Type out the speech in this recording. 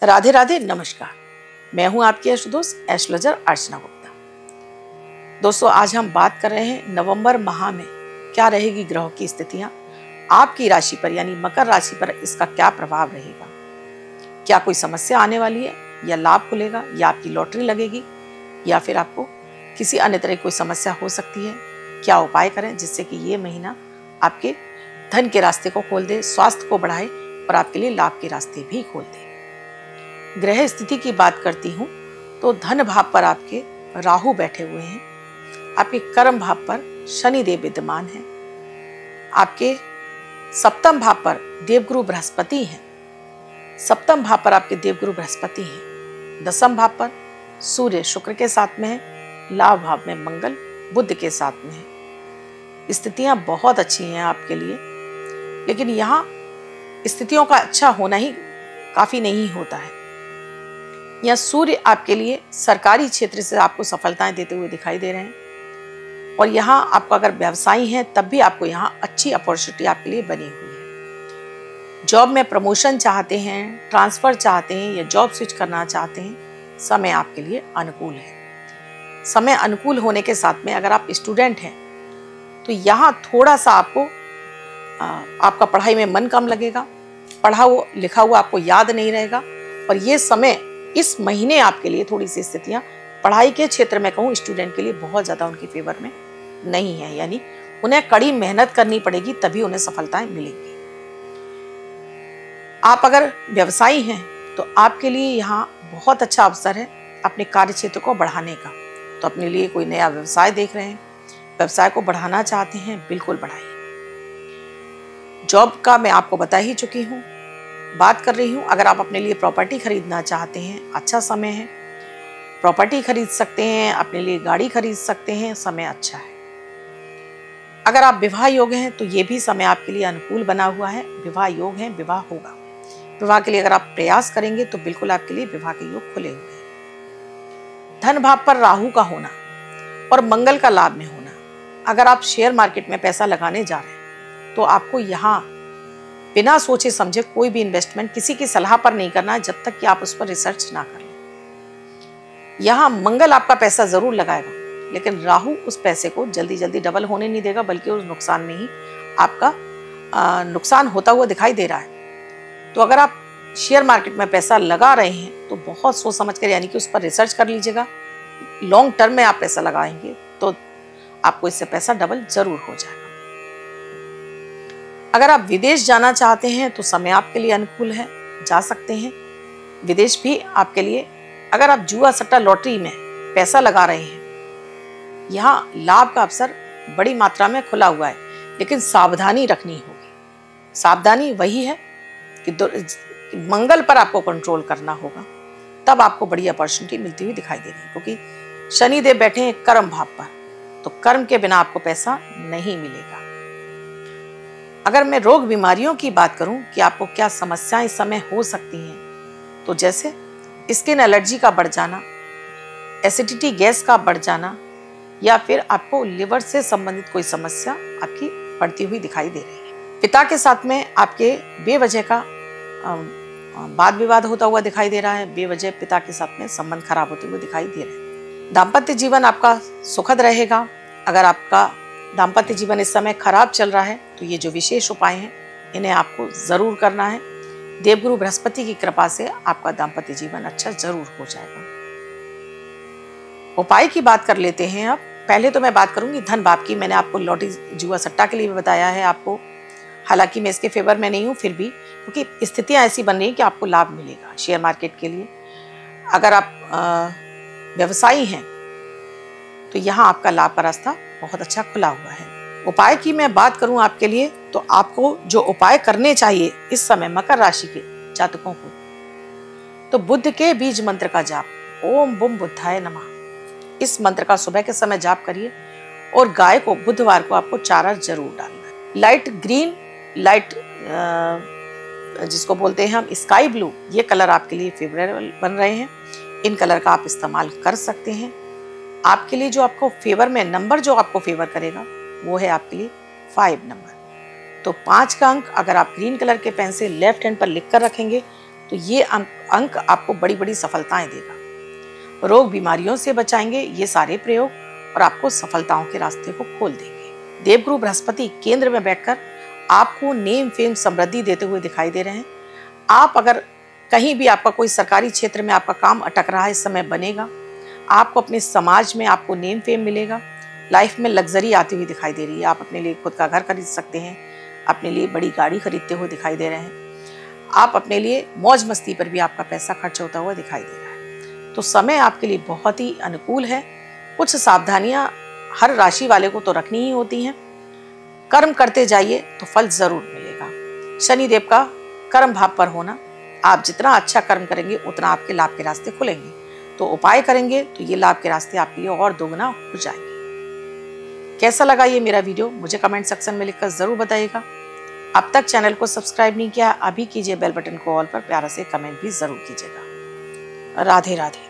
राधे राधे, नमस्कार। मैं हूं आपकी दोस्त एस्ट्रोलॉजर अर्चना गुप्ता। दोस्तों, आज हम बात कर रहे हैं नवंबर माह में क्या रहेगी ग्रहों की स्थितियां, आपकी राशि पर यानी मकर राशि पर इसका क्या प्रभाव रहेगा। क्या कोई समस्या आने वाली है, या लाभ खुलेगा, या आपकी लॉटरी लगेगी, या फिर आपको किसी अन्य तरह की कोई समस्या हो सकती है। क्या उपाय करें जिससे कि ये महीना आपके धन के रास्ते को खोल दे, स्वास्थ्य को बढ़ाए और आपके लिए लाभ के रास्ते भी खोल दे। ग्रह स्थिति की बात करती हूँ तो धन भाव पर आपके राहु बैठे हुए हैं, आपके कर्म भाव पर शनि देव विद्यमान हैं, आपके सप्तम भाव पर देवगुरु बृहस्पति हैं, सप्तम भाव पर आपके देवगुरु बृहस्पति हैं, दसम भाव पर सूर्य शुक्र के साथ में है, लाभ भाव में मंगल बुध के साथ में है। स्थितियां बहुत अच्छी हैं आपके लिए, लेकिन यहाँ स्थितियों का अच्छा होना ही काफी नहीं होता है। यहाँ सूर्य आपके लिए सरकारी क्षेत्र से आपको सफलताएं देते हुए दिखाई दे रहे हैं, और यहाँ आपको अगर व्यवसायी हैं तब भी आपको यहाँ अच्छी अपॉर्चुनिटी आपके लिए बनी हुई है। जॉब में प्रमोशन चाहते हैं, ट्रांसफर चाहते हैं, या जॉब स्विच करना चाहते हैं, समय आपके लिए अनुकूल है। समय अनुकूल होने के साथ में अगर आप स्टूडेंट हैं तो यहाँ थोड़ा सा आपको आपका पढ़ाई में मन कम लगेगा, पढ़ा हुआ लिखा हुआ आपको याद नहीं रहेगा, और ये समय इस महीने आपके लिए थोड़ी सी स्थितियां पढ़ाई के क्षेत्र में कहूँ स्टूडेंट के लिए बहुत ज़्यादा उनकी फेवर में नहीं है, यानी उन्हें कड़ी मेहनत करनी पड़ेगी तभी उन्हें सफलताएं मिलेंगी। आप अगर व्यवसायी हैं तो आपके लिए यहाँ बहुत अच्छा अवसर है अपने कार्य क्षेत्र को बढ़ाने का। तो अपने लिए कोई नया व्यवसाय देख रहे हैं, व्यवसाय को बढ़ाना चाहते हैं, बिल्कुल बढ़ाइए। जॉब का मैं आपको बता ही चुकी हूँ, बात कर रही हूँ। अगर आप अपने लिए प्रॉपर्टी खरीदना चाहते हैं, अच्छा समय है, प्रॉपर्टी खरीद सकते हैं, अपने लिए गाड़ी खरीद सकते हैं, समय अच्छा है। अगर आप विवाह योग हैं तो ये भी समय आपके लिए अनुकूल बना हुआ है, विवाह योग है, विवाह होगा। विवाह के लिए अगर आप प्रयास करेंगे तो बिल्कुल आपके लिए विवाह के योग खुले हुए हैं। धन भाव पर राहु का होना और मंगल का लाभ में होना। अगर आप शेयर मार्केट में पैसा लगाने जा रहे हैं तो आपको यहाँ बिना सोचे समझे कोई भी इन्वेस्टमेंट किसी की सलाह पर नहीं करना है जब तक कि आप उस पर रिसर्च ना कर लें। यहाँ मंगल आपका पैसा जरूर लगाएगा, लेकिन राहु उस पैसे को जल्दी जल्दी डबल होने नहीं देगा, बल्कि उस नुकसान में ही आपका नुकसान होता हुआ दिखाई दे रहा है। तो अगर आप शेयर मार्केट में पैसा लगा रहे हैं तो बहुत सोच समझ कर, यानी कि उस पर रिसर्च कर लीजिएगा। लॉन्ग टर्म में आप पैसा लगाएंगे तो आपको इससे पैसा डबल जरूर हो जाएगा। अगर आप विदेश जाना चाहते हैं तो समय आपके लिए अनुकूल है, जा सकते हैं विदेश भी आपके लिए। अगर आप जुआ सट्टा लॉटरी में पैसा लगा रहे हैं, यहाँ लाभ का अवसर बड़ी मात्रा में खुला हुआ है, लेकिन सावधानी रखनी होगी। सावधानी वही है कि मंगल पर आपको कंट्रोल करना होगा, तब आपको बड़ी अपॉर्चुनिटी मिलती हुई दिखाई दे रही है। क्योंकि शनि देव बैठे हैं कर्म भाव पर, तो कर्म के बिना आपको पैसा नहीं मिलेगा। अगर मैं रोग बीमारियों की बात करूं कि आपको क्या समस्याएं इस समय हो सकती हैं, तो जैसे स्किन एलर्जी का बढ़ जाना, एसिडिटी गैस का बढ़ जाना, या फिर आपको लिवर से संबंधित कोई समस्या आपकी बढ़ती हुई दिखाई दे रही है। पिता के साथ में आपके बेवजह का वाद विवाद होता हुआ दिखाई दे रहा है, बेवजह पिता के साथ में संबंध खराब होते हुए दिखाई दे रहे हैं। दाम्पत्य जीवन आपका सुखद रहेगा। अगर आपका दाम्पत्य जीवन इस समय खराब चल रहा है तो ये जो विशेष उपाय हैं इन्हें आपको जरूर करना है। देवगुरु बृहस्पति की कृपा से आपका दाम्पत्य जीवन अच्छा जरूर हो जाएगा। उपाय की बात कर लेते हैं। अब पहले तो मैं बात करूंगी धन भाव की। मैंने आपको लॉटरी जुआ सट्टा के लिए भी बताया है आपको, हालांकि मैं इसके फेवर में नहीं हूँ, फिर भी क्योंकि स्थितियां ऐसी बन रही हैं कि आपको लाभ मिलेगा। शेयर मार्केट के लिए अगर आप व्यवसायी हैं तो यहाँ आपका लाभ का रास्ता बहुत अच्छा खुला हुआ है। उपाय की मैं बात करूं आपके लिए तो आपको जो उपाय करने चाहिए इस समय मकर राशि के जातकों को, तो बुध के बीज मंत्र का जाप, ओम बुम बुद्धाय नमः, इस मंत्र का सुबह के समय जाप करिए। और गाय को बुधवार को आपको चारा जरूर डालना है। लाइट ग्रीन, लाइट जिसको बोलते हैं हम स्काई ब्लू, ये कलर आपके लिए फेवरेबल बन रहे हैं। इन कलर का आप इस्तेमाल कर सकते हैं। आपके लिए जो आपको फेवर में नंबर जो आपको फेवर करेगा वो है आपके लिए 5 नंबर। तो 5 का अंक अगर आप ग्रीन कलर के पेन से लेफ्ट हैंड पर लिख कर रखेंगे तो ये अंक आपको बड़ी बड़ी सफलताएं देगा। रोग बीमारियों से बचाएंगे ये सारे प्रयोग और आपको सफलताओं के रास्ते को खोल देंगे। देवगुरु बृहस्पति केंद्र में बैठकर आपको नेम फेम समृद्धि देते हुए दिखाई दे रहे हैं। आप अगर कहीं भी आपका कोई सरकारी क्षेत्र में आपका काम अटक रहा है, इस समय बनेगा। आपको अपने समाज में आपको नेम फेम मिलेगा। लाइफ में लग्जरी आती हुई दिखाई दे रही है। आप अपने लिए खुद का घर खरीद सकते हैं, अपने लिए बड़ी गाड़ी खरीदते हुए दिखाई दे रहे हैं। आप अपने लिए मौज मस्ती पर भी आपका पैसा खर्च होता हुआ दिखाई दे रहा है। तो समय आपके लिए बहुत ही अनुकूल है। कुछ सावधानियां हर राशि वाले को तो रखनी ही होती हैं। कर्म करते जाइए तो फल जरूर मिलेगा। शनिदेव का कर्म भाव पर होना, आप जितना अच्छा कर्म करेंगे उतना आपके लाभ के रास्ते खुलेंगे। तो उपाय करेंगे तो ये लाभ के रास्ते आपके लिए और दोगुना हो जाएंगे। कैसा लगा ये मेरा वीडियो मुझे कमेंट सेक्शन में लिखकर जरूर बताइएगा। अब तक चैनल को सब्सक्राइब नहीं किया, अभी कीजिए। बेल बटन को ऑल पर प्यारा से कमेंट भी जरूर कीजिएगा। राधे राधे।